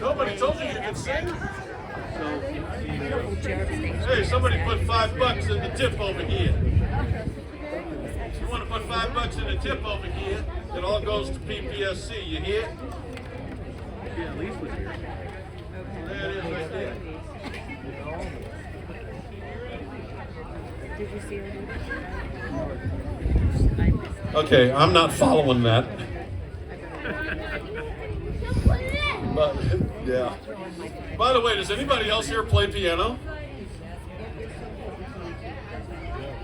Nobody told you you could sing. Hey, somebody put $5 in the tip over here. If you want to put $5 in the tip over here, it all goes to PPSC. You hear? Yeah, Lise was here. There it is right there. Did you see her? Okay, I'm not following that. But, yeah. By the way, does anybody else here play piano?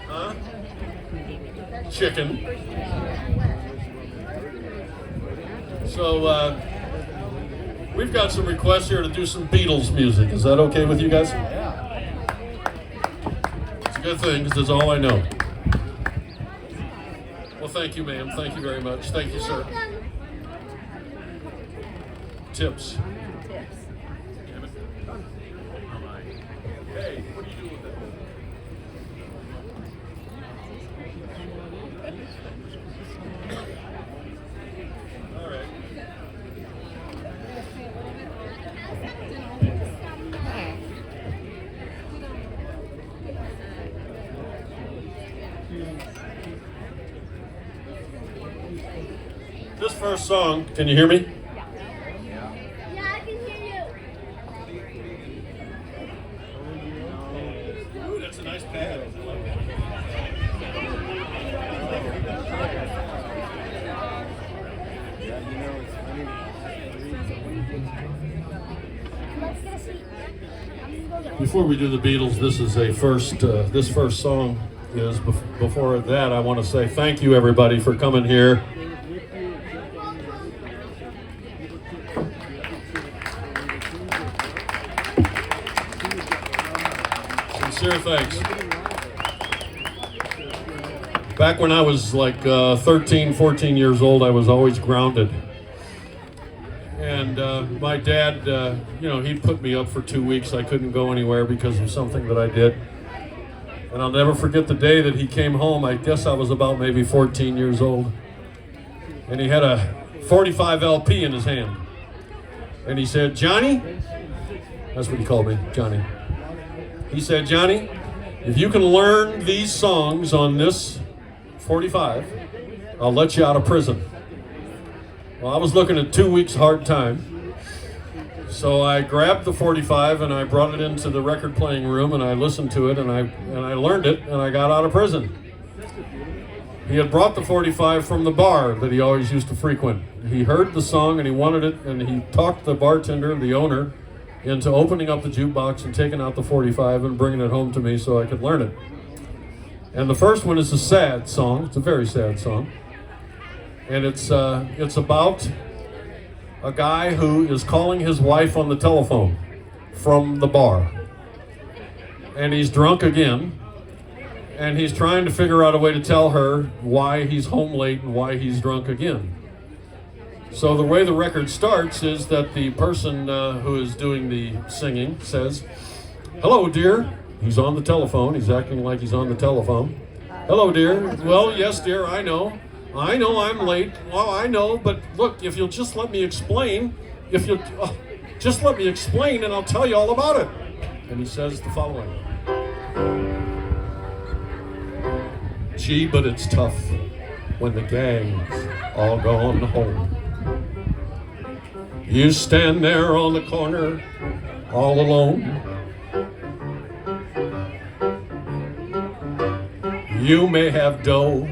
Huh? Chicken. So, we've got some requests here to do some Beatles music. Is that okay with you guys? It's a good thing, because that's all I know. Well, thank you, ma'am. Thank you very much. Thank you, sir. Tips. Hey, what do you do with it? All right. This first song, can you hear me? Yeah, I can hear you. Ooh, that's a nice pad. I like that. Let's get a seat. Before we do the Beatles, this is a first. This first song is. Before that, I want to say thank you, everybody, for coming here. Sincere thanks. Back when I was like 13, 14 years old, I was always grounded. And my dad, he'd put me up for 2 weeks. I couldn't go anywhere because of something that I did. And I'll never forget the day that he came home. I guess I was about maybe 14 years old. And he had a 45 LP in his hand. And he said, "Johnny," that's what he called me, Johnny. He said, "Johnny, if you can learn these songs on this 45, I'll let you out of prison." Well, I was looking at 2 weeks hard time. So I grabbed the 45 and I brought it into the record playing room and I listened to it and I learned it and I got out of prison. He had brought the 45 from the bar that he always used to frequent. He heard the song and he wanted it, and he talked the bartender, the owner, into opening up the jukebox and taking out the 45 and bringing it home to me so I could learn it. And the first one is a sad song. It's a very sad song. And it's about a guy who is calling his wife on the telephone from the bar. And he's drunk again. And he's trying to figure out a way to tell her why he's home late and why he's drunk again. So the way the record starts is that the person who is doing the singing says, "Hello, dear." He's on the telephone. He's acting like he's on the telephone. "Hello, dear." "Well, yes, dear, I know. I know I'm late. Well, I know, but look, if you'll just let me explain, just let me explain and I'll tell you all about it." And he says the following. "Gee, but it's tough when the gang's all gone home. You stand there on the corner all alone. You may have dough,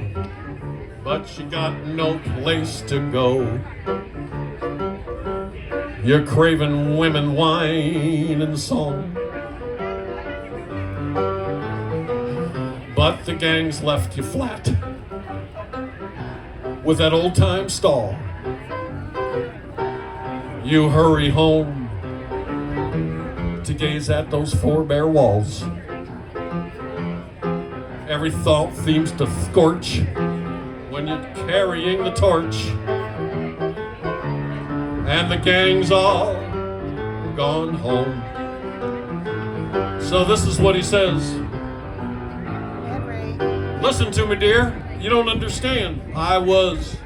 but you got no place to go. You're craving women, wine, and song. But the gang's left you flat with that old-time stall. You hurry home to gaze at those four bare walls. Every thought seems to scorch when you're carrying the torch. And the gang's all gone home." So this is what he says. "Listen to me, dear, you don't understand. I was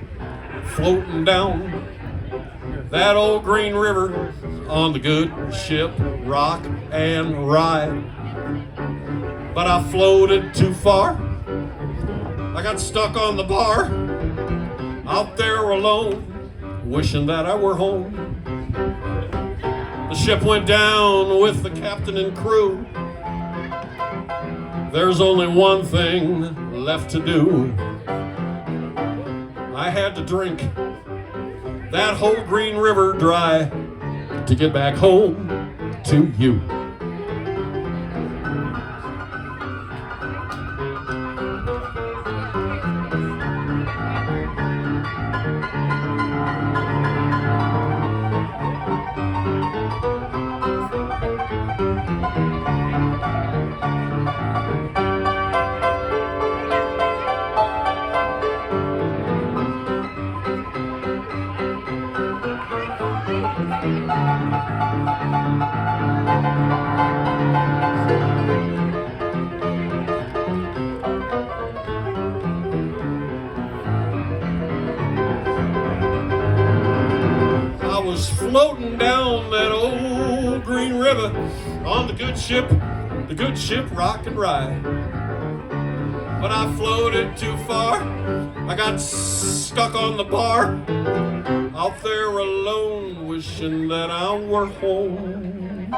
floating down that old green river on the good ship Rock and Ride. But I floated too far. I got stuck on the bar, out there alone, wishing that I were home. The ship went down with the captain and crew. There's only one thing left to do. I had to drink that whole Green River dry to get back home to you. I was floating down that old Green River on the good ship Rock and Ride. But I floated too far. I got stuck on the bar, out there alone, wishing that I were home.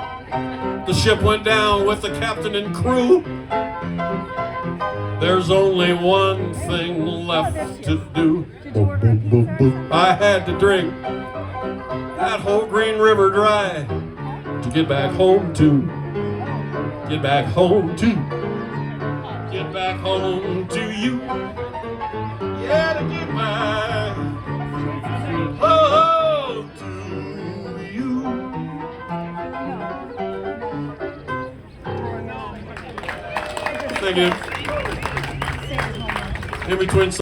The ship went down with the captain and crew. There's only one thing left to do. I had to drink that whole Green River dry to get back home to. Get back home to. Get back home to you. Yeah, to get back home to you. Thank you. In between